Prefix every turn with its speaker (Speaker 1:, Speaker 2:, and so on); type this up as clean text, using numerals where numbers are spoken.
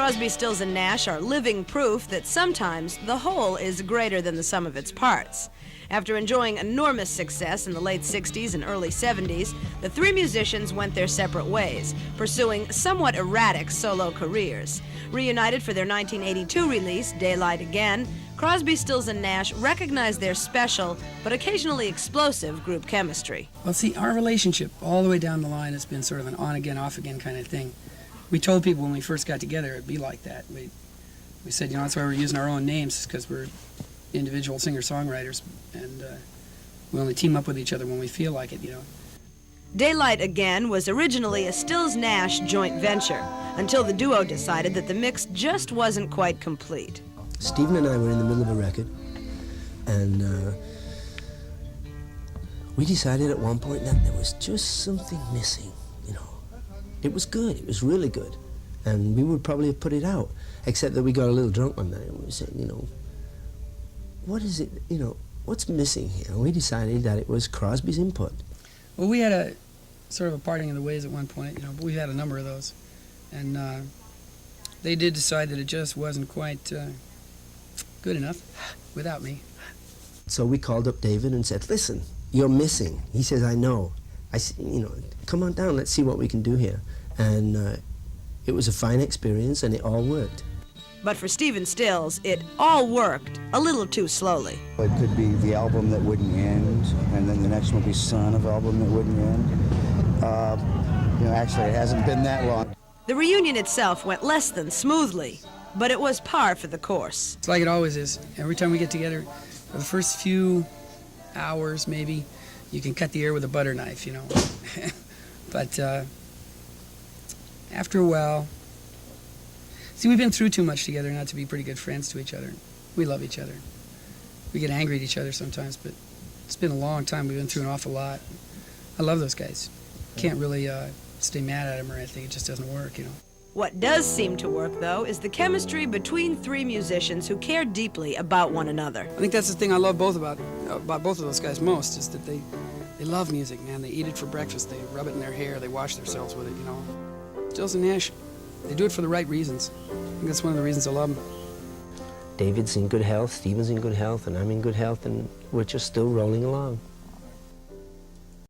Speaker 1: Crosby, Stills, and Nash are living proof that sometimes the whole is greater than the sum of its parts. After enjoying enormous success in the late 60s and early 70s, the three musicians went their separate ways, pursuing somewhat erratic solo careers. Reunited for their 1982 release, Daylight Again, Crosby, Stills, and Nash recognized their special, but occasionally explosive, group chemistry.
Speaker 2: Well, see, our relationship all the way down the line has been sort of an on-again, off-again kind of thing. We told people when we first got together it'd be like that. We said, you know, that's why we're using our own names, because we're individual singer-songwriters, and we only team up with each other when we feel like it, you know.
Speaker 1: Daylight Again was originally a Stills-Nash joint venture, until the duo decided that the mix just wasn't quite complete.
Speaker 3: Stephen and I were in the middle of a record, and we decided at one point that there was just something missing, you know. It was good, it was really good, and we would probably have put it out, except that we got a little drunk one night, and we said, you know, what is it, you know, what's missing here? And we decided that it was Crosby's input.
Speaker 2: Well, we had a sort of a parting of the ways at one point, you know, but we've had a number of those, and they did decide that it just wasn't quite good enough without me.
Speaker 3: So we called up David and said, listen, you're missing. He says, I know. You know, come on down, let's see what we can do here. And it was a fine experience, and it all worked.
Speaker 1: But for Stephen Stills, it all worked a little too slowly.
Speaker 4: It could be the album that wouldn't end, and then the next one would be Son of album that wouldn't end. You know, actually, it hasn't been that long.
Speaker 1: The reunion itself went less than smoothly, but it was par for the course.
Speaker 2: It's like it always is. Every time we get together, for the first few hours, maybe, you can cut the air with a butter knife, you know. But after a while, see, we've been through too much together not to be pretty good friends to each other. We love each other. We get angry at each other sometimes, but it's been a long time. We've been through an awful lot. I love those guys. Can't really stay mad at them or anything. It just doesn't work, you know.
Speaker 1: What does seem to work, though, is the chemistry between three musicians who care deeply about one another.
Speaker 2: I think that's the thing I love about both of those guys most, is that they love music, man. They eat it for breakfast. They rub it in their hair. They wash themselves with it, you know. Stills and Nash, they do it for the right reasons. I think that's one of the reasons I love them.
Speaker 3: David's in good health, Stephen's in good health, and I'm in good health, and we're just still rolling along.